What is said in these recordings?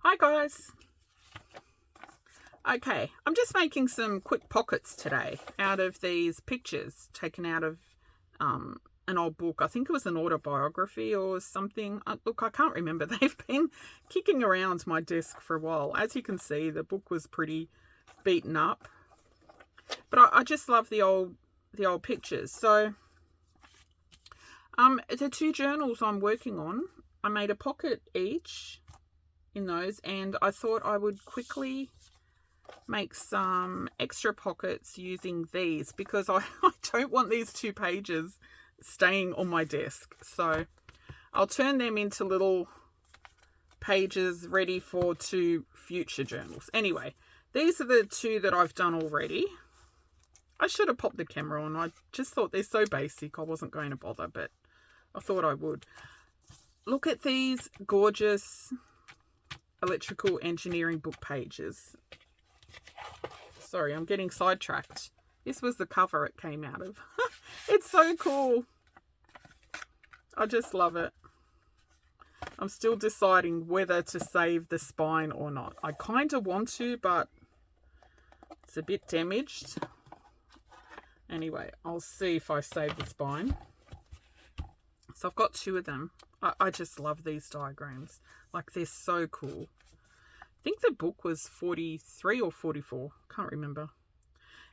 Hi guys. Okay, I'm just making some quick pockets today out of these pictures taken out of an old book. I think it was an autobiography or something. Look, I can't remember. They've been kicking around my desk for a while. As you can see, the book was pretty beaten up, but I just love the old pictures. So the two journals I'm working on, I made a pocket each in those, and I thought I would quickly make some extra pockets using these because I don't want these 2 pages staying on my desk. So I'll turn them into little pages ready for 2 future journals. Anyway, these are the 2 that I've done already. I should have popped the camera on. I just thought they're so basic I wasn't going to bother, but I thought I would. Look at these gorgeous electrical engineering book pages. Sorry, I'm getting sidetracked. This was the cover it came out of. It's so cool. I just love it. I'm still deciding whether to save the spine or not. I kind of want to, but it's a bit damaged. Anyway, I'll see if I save the spine. So I've got 2 of them. I just love these diagrams. Like, they're so cool. I think the book was 43 or 44. Can't remember.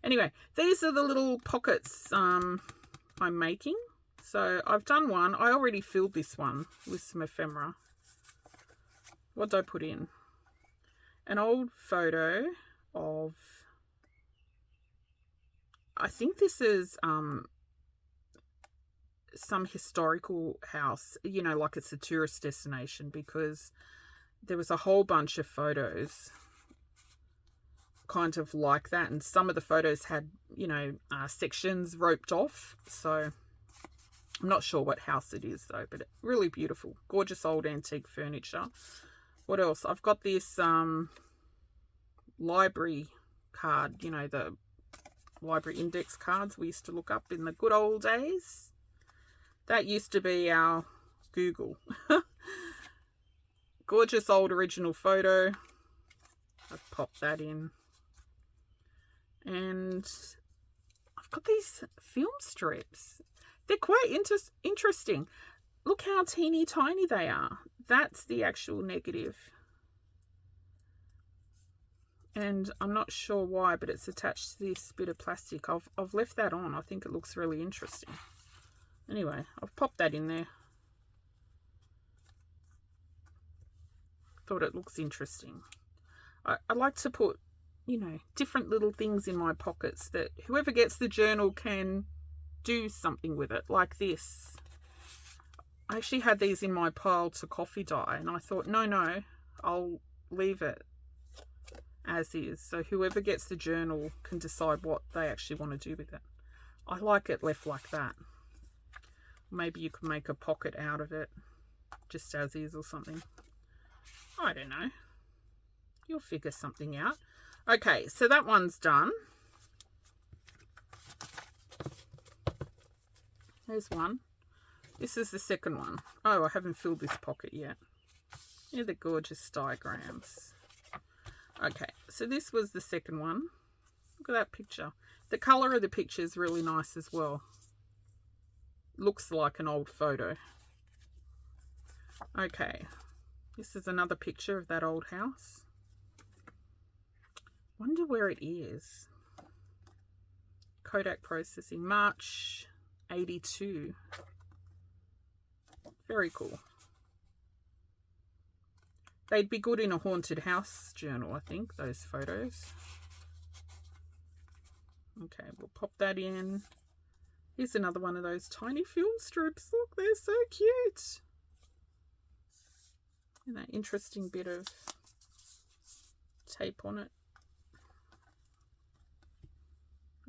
Anyway, these are the little pockets I'm making. So I've done one. I already filled this one with some ephemera. What did I put in? An old photo of, I think this is some historical house, you know, like it's a tourist destination, because there was a whole bunch of photos kind of like that, and some of the photos had, you know, sections roped off. So I'm not sure what house it is though, but really beautiful, gorgeous old antique furniture. What else? I've got this library card, you know, the library index cards we used to look up in the good old days. That used to be our Google. Gorgeous old original photo. I've popped that in. And I've got these film strips. They're quite interesting. Look how teeny tiny they are. That's the actual negative. And I'm not sure why, but it's attached to this bit of plastic. I've left that on. I think it looks really interesting. Anyway, I've popped that in there. Thought it looks interesting. I like to put, you know, different little things in my pockets that whoever gets the journal can do something with it, like this. I actually had these in my pile to coffee dye, and I thought, no, I'll leave it as is, so whoever gets the journal can decide what they actually want to do with it. I like it left like that. Maybe you could make a pocket out of it, just as is or something. I don't know. You'll figure something out. Okay, so that one's done. There's one. This is the second one. Oh, I haven't filled this pocket yet. They're the gorgeous diagrams. Okay, so this was the second one. Look at that picture. The colour of the picture is really nice as well. Looks like an old photo. Okay, this is another picture of that old house. Wonder where it is. Kodak processing, March 82. Very cool. They'd be good in a haunted house journal, I think, those photos. Okay, we'll pop that in. Here's another one of those tiny film strips. Look, they're so cute. And that interesting bit of tape on it.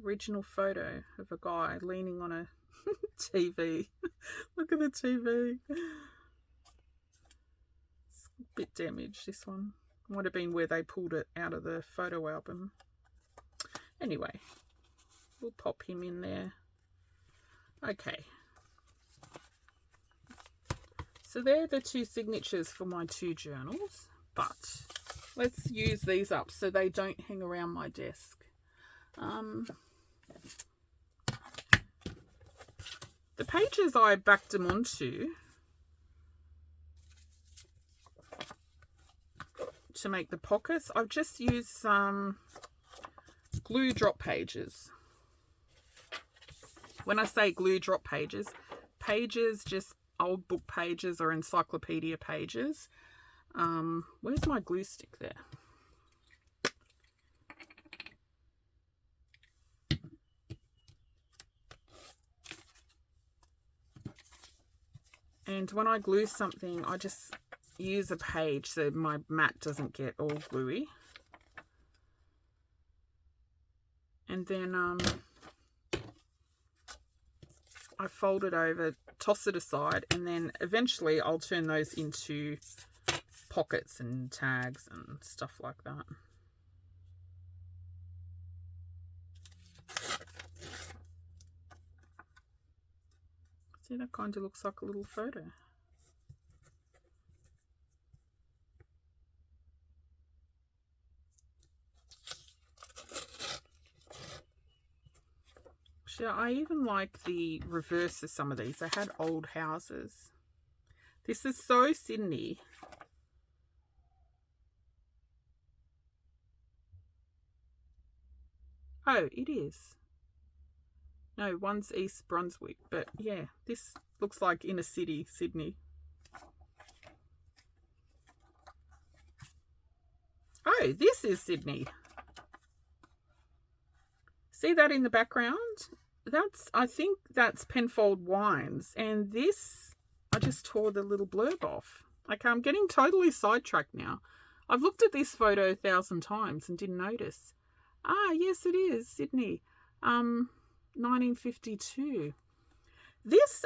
Original photo of a guy leaning on a TV. Look at the TV. It's a bit damaged, this one. Might have been where they pulled it out of the photo album. Anyway, we'll pop him in there. Okay. So they're the 2 signatures for my 2 journals, but let's use these up so they don't hang around my desk. The pages I backed them onto to make the pockets, I've just used some glue drop pages. When I say glue drop pages, just old book pages or encyclopedia pages. Where's my glue stick there? And when I glue something, I just use a page so my mat doesn't get all gluey. And then I fold it over, toss it aside, and then eventually I'll turn those into pockets and tags and stuff like that. See, that kind of looks like a little photo. Yeah, I even like the reverse of some of these. They had old houses. This is so Sydney. Oh, it is. No, one's East Brunswick, but yeah, this looks like inner city, Sydney. Oh, this is Sydney. See that in the background? I think that's Penfold Wines. And this, I just tore the little blurb off. Okay, I'm getting totally sidetracked now. I've looked at this photo 1,000 times and didn't notice. Ah, yes, it is Sydney. 1952. This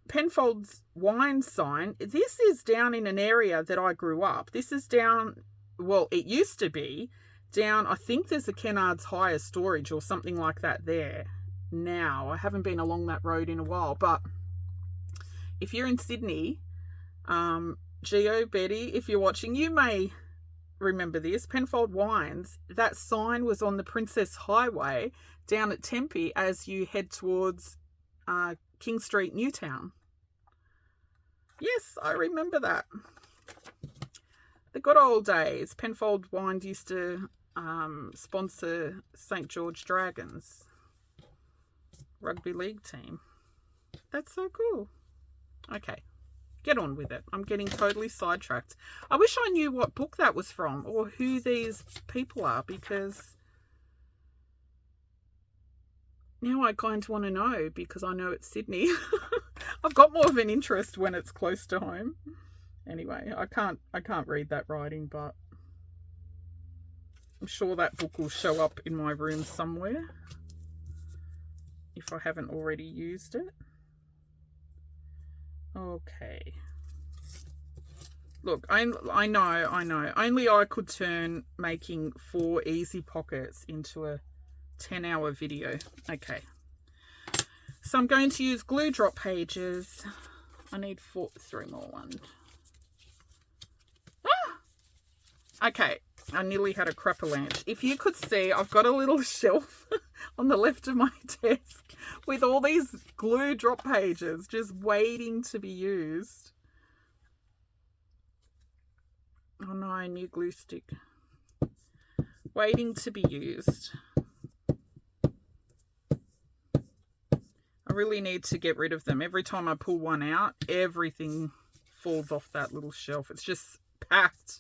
Penfold's wine sign, this is down in an area that I grew up. This is down, well, it used to be down, I think there's a Kennard's Hire storage or something like that there now. I haven't been along that road in a while, but if you're in Sydney, Geo, Betty, if you're watching, you may remember this. Penfold Wines, that sign was on the Princess Highway down at Tempe as you head towards King Street, Newtown. Yes, I remember that. The good old days. Penfold Wines used to sponsor St. George Dragons rugby league team. That's so cool. Okay, get on with it. I'm getting totally sidetracked. I wish I knew what book that was from or who these people are, because now I kind of want to know, because I know it's Sydney. I've got more of an interest when it's close to home. Anyway, I can't read that writing, but I'm sure that book will show up in my room somewhere if I haven't already used it. Okay. Look, I know. Only I could turn making 4 easy pockets into a 10-hour video. Okay. So I'm going to use glue drop pages. I need 3 more ones. Ah! Okay. I nearly had a crap-a-lanch. If you could see, I've got a little shelf on the left of my desk with all these glue drop pages just waiting to be used. Oh no, new glue stick. Waiting to be used. I really need to get rid of them. Every time I pull one out, everything falls off that little shelf. It's just packed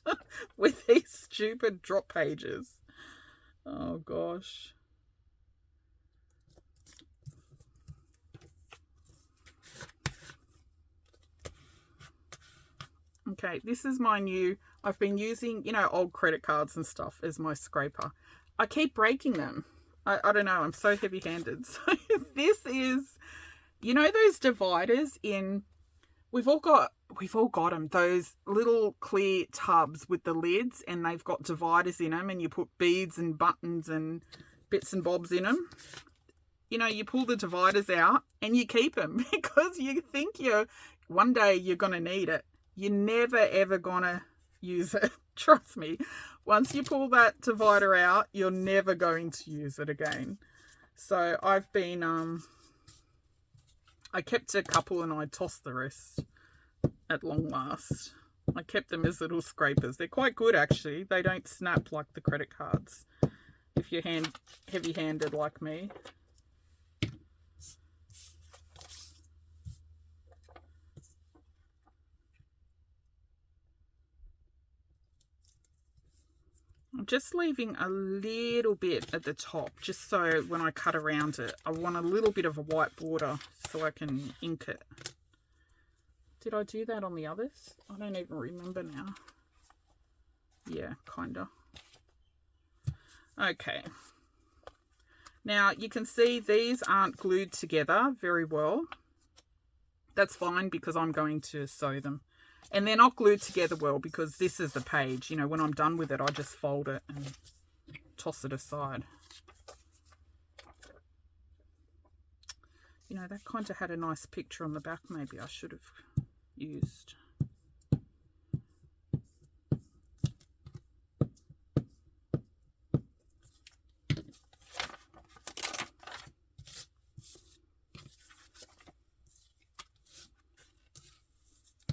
with these stupid drop pages. Oh gosh. Okay, this is my new, I've been using, old credit cards and stuff as my scraper. I keep breaking them. I don't know, I'm so heavy-handed. So this is, those dividers in, we've all got them, those little clear tubs with the lids, and they've got dividers in them, and you put beads and buttons and bits and bobs in them. You pull the dividers out and you keep them because you think one day you're going to need it. You're never, ever going to use it. Trust me. Once you pull that divider out, you're never going to use it again. So I've been, I kept a couple and I tossed the rest at long last. I kept them as little scrapers. They're quite good actually. They don't snap like the credit cards if you're heavy-handed like me. I'm just leaving a little bit at the top, just so when I cut around it, I want a little bit of a white border so I can ink it. Did I do that on the others? I don't even remember now. Yeah, kinda. Okay. Now you can see these aren't glued together very well. That's fine because I'm going to sew them. And they're not glued together well because this is the page. You know, when I'm done with it, I just fold it and toss it aside. You know, that kind of had a nice picture on the back. Maybe I should have used.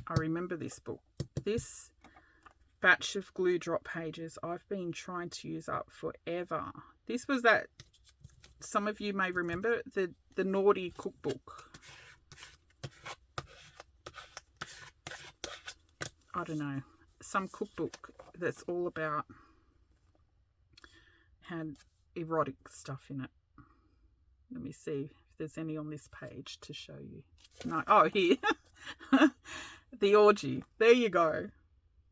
I remember this book. This batch of glue drop pages I've been trying to use up forever. This was that, some of you may remember, the naughty cookbook. I don't know, some cookbook that's all about, had erotic stuff in it. Let me see if there's any on this page to show you. No, oh, here. The orgy. There you go.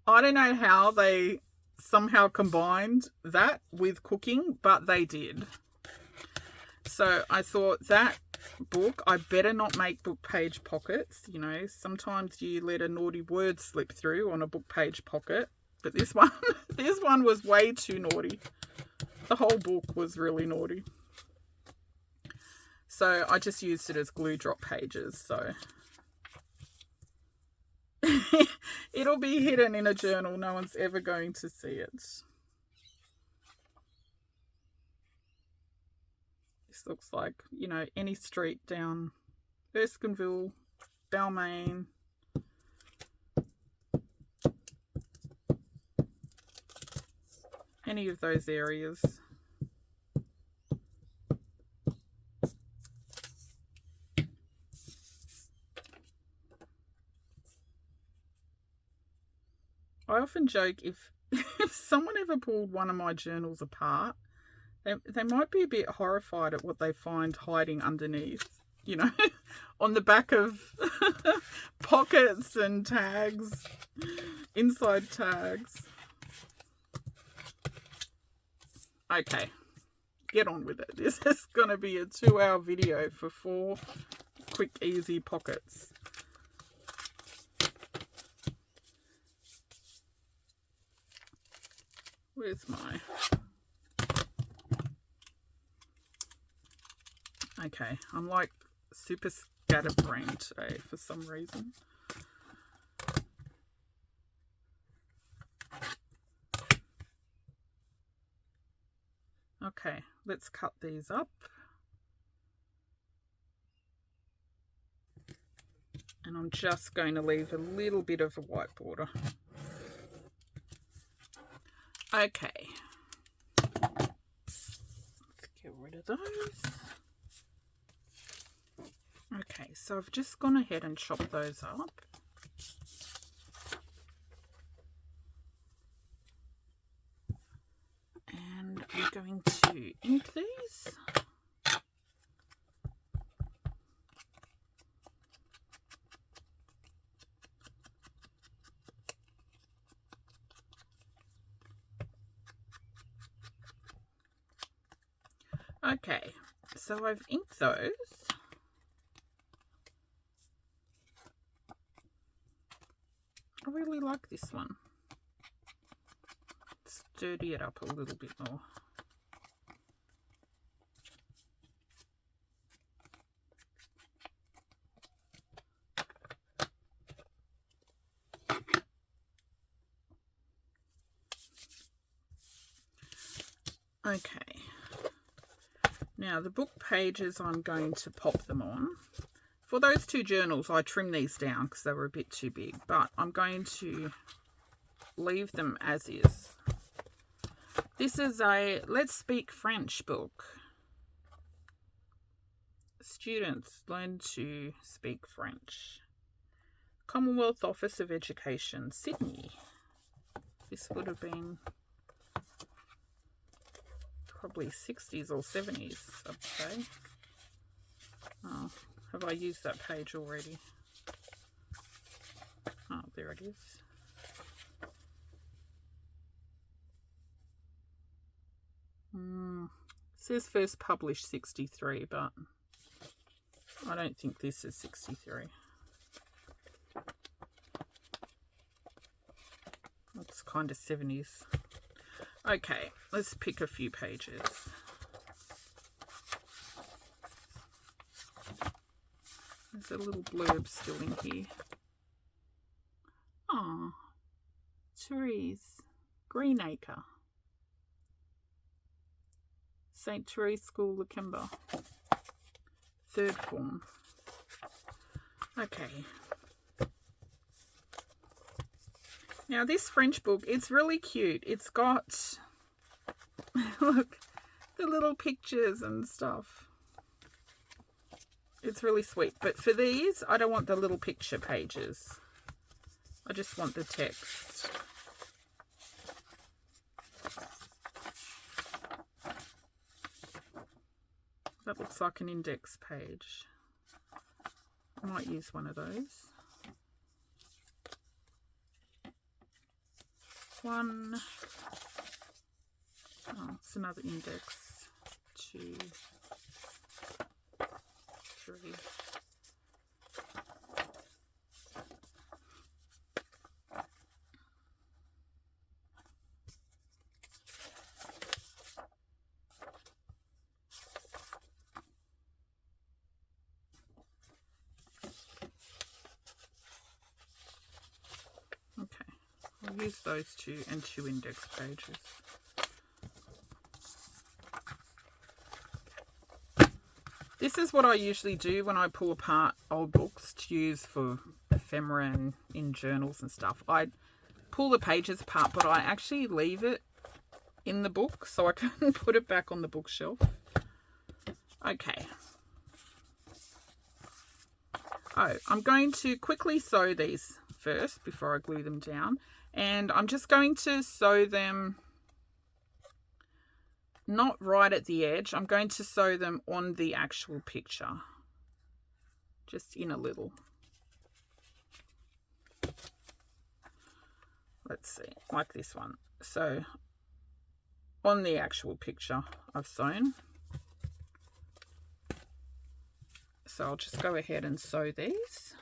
I don't know how they somehow combined that with cooking, but they did. So I thought that book, I better not make book page pockets. You know, sometimes you let a naughty word slip through on a book page pocket, but this one, this one was way too naughty. The whole book was really naughty. So I just used it as glue drop pages. So it'll be hidden in a journal. No one's ever going to see it. This looks like, you know, any street down Erskineville, Balmain. Any of those areas. I often joke if someone ever pulled one of my journals apart, they might be a bit horrified at what they find hiding underneath, you know, on the back of pockets and tags, inside tags. Okay, get on with it. This is going to be a 2-hour video for 4 quick, easy pockets. Where's my... Okay, I'm like super scatterbrained today for some reason. Okay, let's cut these up. And I'm just going to leave a little bit of a white border. Okay. Let's get rid of those. Okay, so I've just gone ahead and chopped those up. And I'm going to ink these. Okay, so I've inked those. I really like this one. Let's dirty it up a little bit more. Okay. Now the book pages, I'm going to pop them on. For those two journals, I trimmed these down because they were a bit too big, but I'm going to leave them as is. This is a Let's Speak French book. Students learn to speak French. Commonwealth Office of Education, Sydney. This would have been probably 60s or 70s, I'd say. Oh, have I used that page already? Oh, there it is. It says first published 63, but I don't think this is 63. It's kind of 70s. Okay, let's pick a few pages. There's a little blurb still in here. Ah, Therese, Greenacre, St. Therese School, Lakemba, third form. Okay. Now this French book, it's really cute. It's got, look, the little pictures and stuff. It's really sweet. But for these, I don't want the little picture pages. I just want the text. That looks like an index page. I might use one of those. One. Oh, it's another index. 2, 3. Okay, I'll use those two and 2 index pages. This is what I usually do when I pull apart old books to use for ephemera and in journals and stuff. I pull the pages apart, but I actually leave it in the book so I can put it back on the bookshelf. Okay. Oh, I'm going to quickly sew these first before I glue them down. And I'm just going to sew them not right at the edge. I'm going to sew them on the actual picture. Just in a little. Let's see, like this one. So on the actual picture I've sewn. So I'll just go ahead and sew these.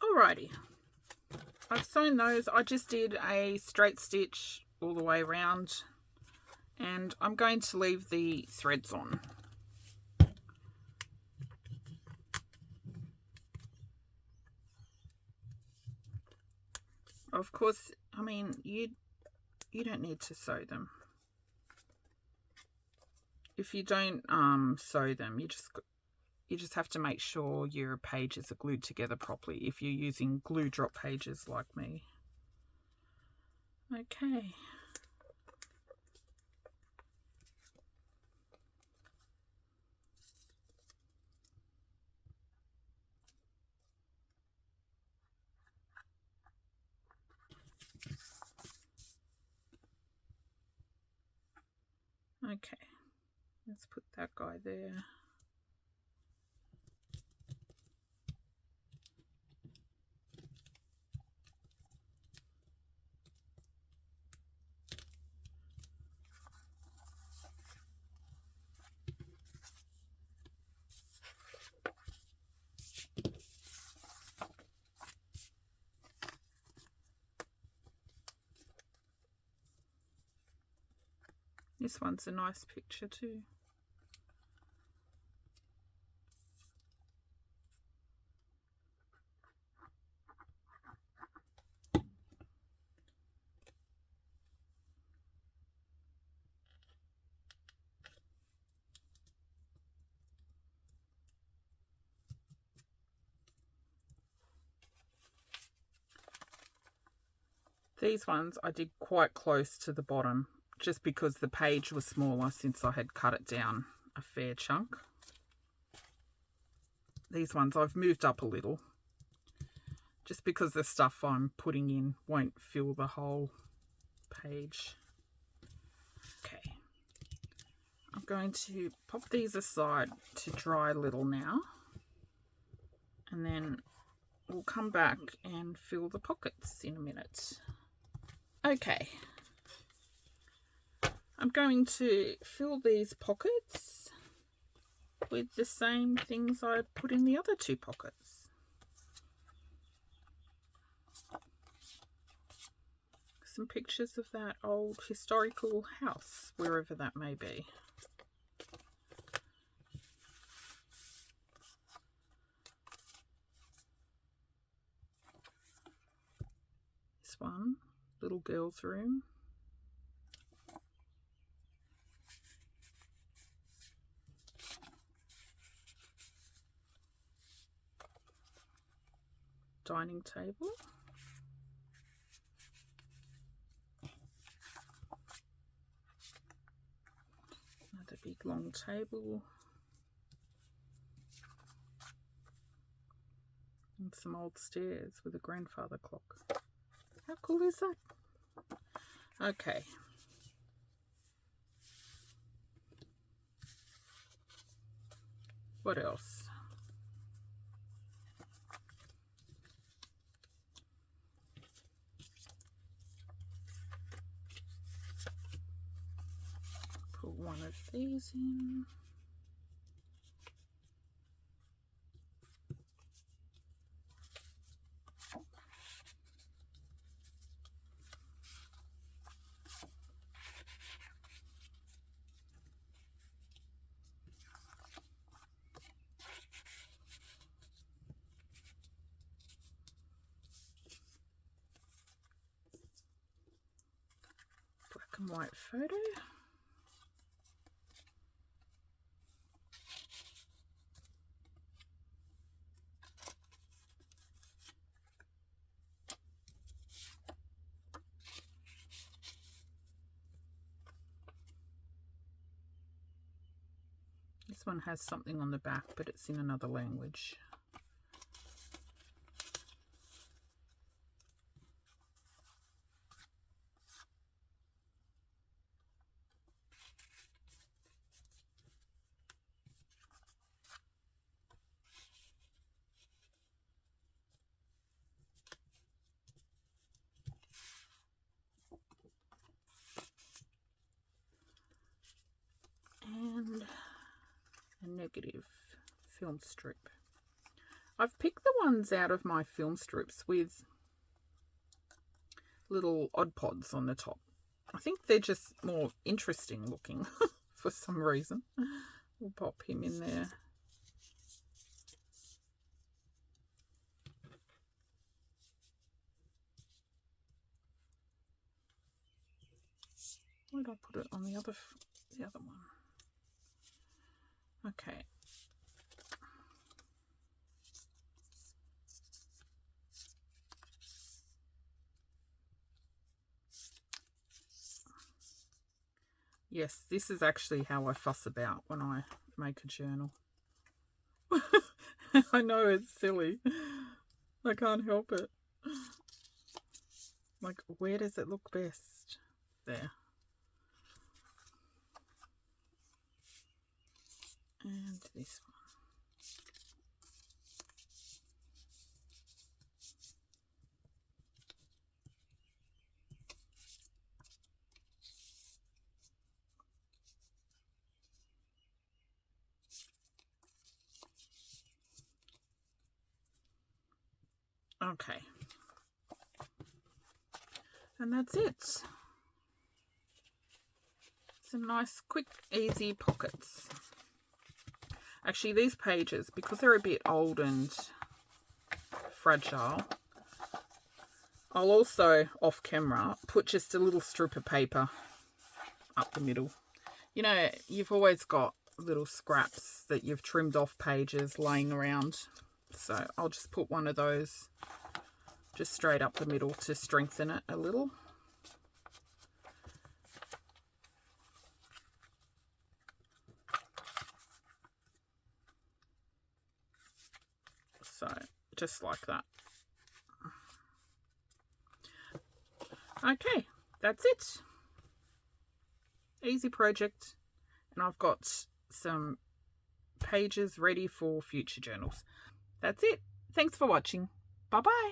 Alrighty. I've sewn those. I just did a straight stitch all the way around, and I'm going to leave the threads on. Of course, I mean, you don't need to sew them. If you don't sew them, you just have to make sure your pages are glued together properly if you're using glue drop pages like me. Okay. Okay, let's put that guy there. This one's a nice picture too. These ones I did quite close to the bottom, just because the page was smaller since I had cut it down a fair chunk. These ones I've moved up a little, just because the stuff I'm putting in won't fill the whole page. Okay, I'm going to pop these aside to dry a little now, and then we'll come back and fill the pockets in a minute. Okay, I'm going to fill these pockets with the same things I put in the other two pockets. Some pictures of that old historical house, wherever that may be. This one, little girl's room. Dining table. Another big long table. And some old stairs with a grandfather clock. How cool is that? Okay. What else? Put one of these in. Black and white photo. This one has something on the back, but it's in another language. And a negative film strip. I've picked the ones out of my film strips with little odd pods on the top. I think they're just more interesting looking for some reason. We'll pop him in there. Where did I put it on the other one? Okay. Yes, this is actually how I fuss about when I make a journal. I know it's silly. I can't help it. Like, where does it look best? There. And this one. Okay. And that's it. Some nice, quick, easy pockets. Actually, these pages, because they're a bit old and fragile, I'll also, off camera, put just a little strip of paper up the middle. You know, you've always got little scraps that you've trimmed off pages laying around. So I'll just put one of those just straight up the middle to strengthen it a little. So just like that. Okay, that's it. Easy project, and I've got some pages ready for future journals. That's it. Thanks for watching. Bye bye.